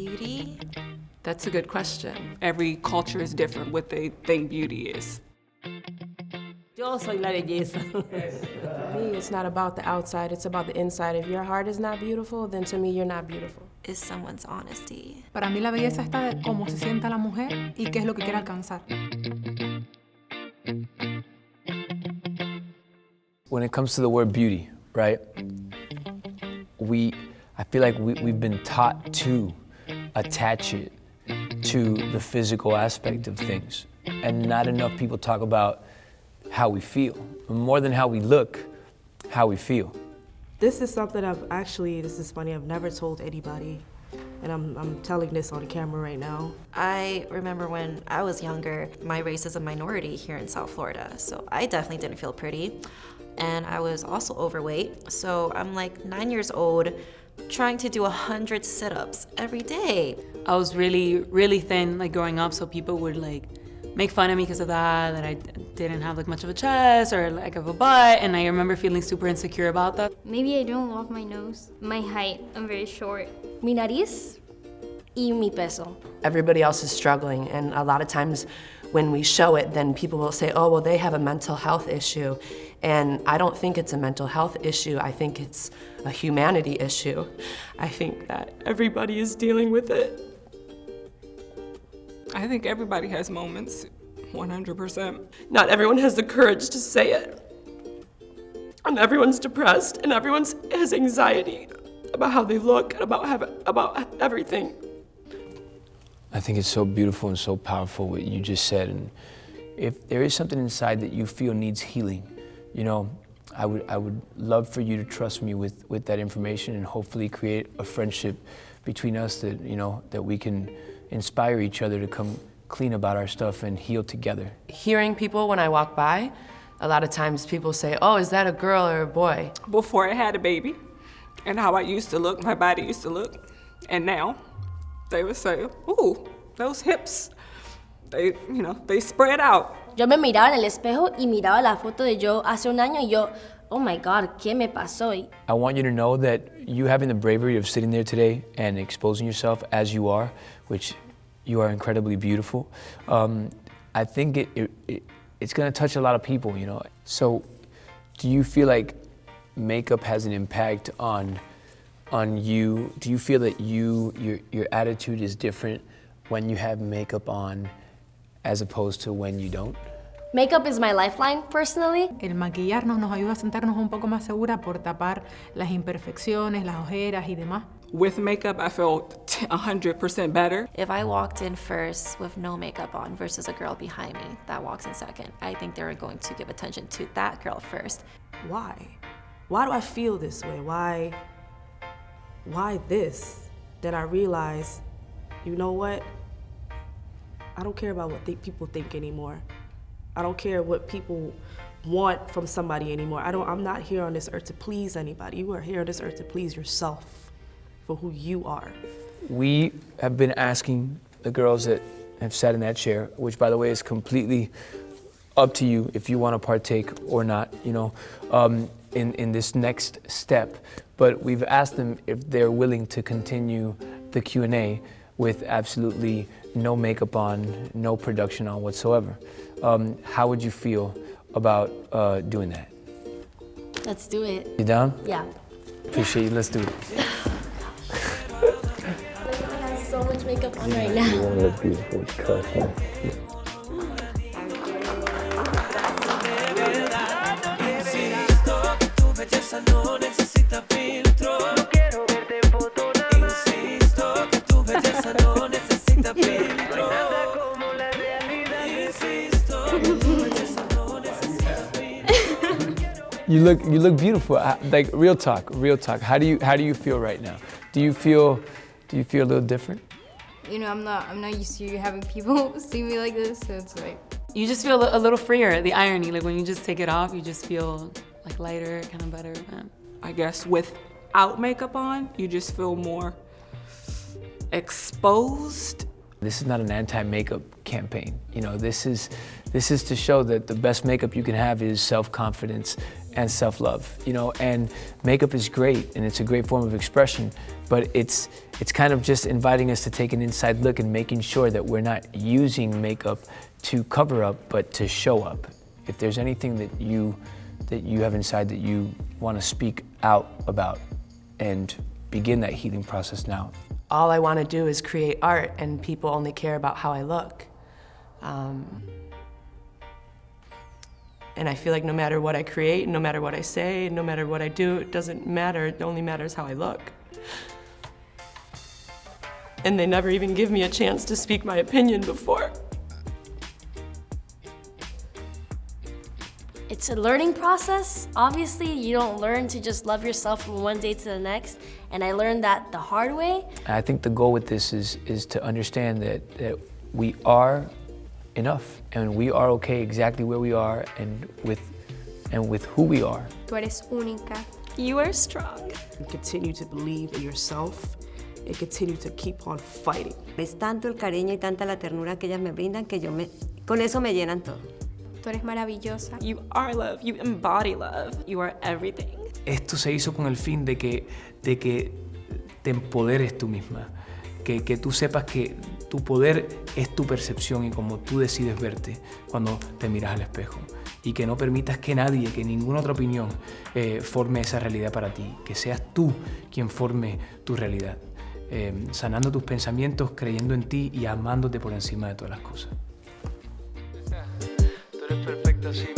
beauty? That's a good question. Every culture is different what they think beauty is. Yo soy la belleza. For me, it's not about the outside, it's about the inside. If your heart is not beautiful, then to me, you're not beautiful. Is someone's honesty. Para mí la belleza está de cómo se sienta la mujer y qué es lo que quiere alcanzar. When it comes to the word beauty, right? I feel like we've been taught to attach it to the physical aspect of things. And not enough people talk about how we feel. More than how we look, how we feel. This is something this is funny, I've never told anybody. And I'm telling this on camera right now. I remember when I was younger, my race is a minority here in South Florida, so I definitely didn't feel pretty. And I was also overweight, so I'm like 9 years old, trying to do 100 sit-ups every day. I was really, really thin, like growing up, so people would like make fun of me because of that I didn't have like much of a chest or like of a butt, and I remember feeling super insecure about that. Maybe I don't love my nose, my height, I'm very short. Mi nariz y mi peso. Everybody else is struggling, and a lot of times when we show it, then people will say, oh, well, they have a mental health issue. And I don't think it's a mental health issue, I think it's a humanity issue. I think that everybody is dealing with it. I think everybody has moments, 100%. Not everyone has the courage to say it. And everyone's depressed, and everyone has anxiety about how they look, and about everything. I think it's so beautiful and so powerful what you just said. And if there is something inside that you feel needs healing, you know, I would love for you to trust me with that information and hopefully create a friendship between us that, you know, that we can inspire each other to come clean about our stuff and heal together. Hearing people when I walk by, a lot of times people say, oh, is that a girl or a boy? Before I had a baby and how I used to look, my body used to look, and now they would say, ooh, those hips, they spread out. Yo me miraba en el espejo y miraba la foto de yo hace un año y yo, oh my God, ¿qué me pasó? I want you to know that you having the bravery of sitting there today and exposing yourself as you are, which you are incredibly beautiful, I think it's gonna touch a lot of people, you know. So do you feel like makeup has an impact on you? Do you feel that your attitude is different when you have makeup on as opposed to when you don't? Makeup is my lifeline, personally. El maquillarnos nos ayuda a sentarnos un poco más segura por tapar las imperfecciones, las ojeras y demás. With makeup, I felt 100% better. If I walked in first with no makeup on versus a girl behind me that walks in second, I think they're going to give attention to that girl first. Why? Why do I feel this way? Why this? Then I realize, you know what? I don't care about what people think anymore. I don't care what people want from somebody anymore. I'm not here on this earth to please anybody. You are here on this earth to please yourself for who you are. We have been asking the girls that have sat in that chair, which by the way is completely up to you if you want to partake or not, you know, in this next step. But we've asked them if they're willing to continue the Q&A with absolutely no makeup on, no production on whatsoever. How would you feel about doing that? Let's do it. You down? Yeah. Appreciate you, let's do it. I have so much makeup on right now. You look beautiful, trust me. You look beautiful. Like real talk. How do you feel right now? Do you feel a little different? You know, I'm not used to having people see me like this, so it's like You just feel a little freer. The irony, like when you just take it off, you just feel like lighter, kind of better. I guess without makeup on, you just feel more exposed. This is not an anti-makeup campaign. You know, this is to show that the best makeup you can have is self-confidence and self-love, you know, and makeup is great and it's a great form of expression, but it's kind of just inviting us to take an inside look and making sure that we're not using makeup to cover up, but to show up. If there's anything that you have inside that you want to speak out about and begin that healing process now. All I want to do is create art, and people only care about how I look. And I feel like no matter what I create, no matter what I say, no matter what I do, it doesn't matter. It only matters how I look. And they never even give me a chance to speak my opinion before. It's a learning process. Obviously, you don't learn to just love yourself from one day to the next, and I learned that the hard way. I think the goal with this is to understand that we are enough, and we are okay exactly where we are and with who we are. Tú eres única. You are strong. And continue to believe in yourself and continue to keep on fighting. Es tanto el cariño y tanta la ternura que ellas me brindan que con eso me llenan todo. Tú eres maravillosa. You are love. You embody love. You are everything. Esto se hizo con el fin de que te empoderes tú misma, que tú sepas que tu poder es tu percepción y cómo tú decides verte cuando te miras al espejo, y que no permitas que nadie, que ninguna otra opinión forme esa realidad para ti, que seas tú quien forme tu realidad, sanando tus pensamientos, creyendo en ti y amándote por encima de todas las cosas. Tú eres perfecta, sí.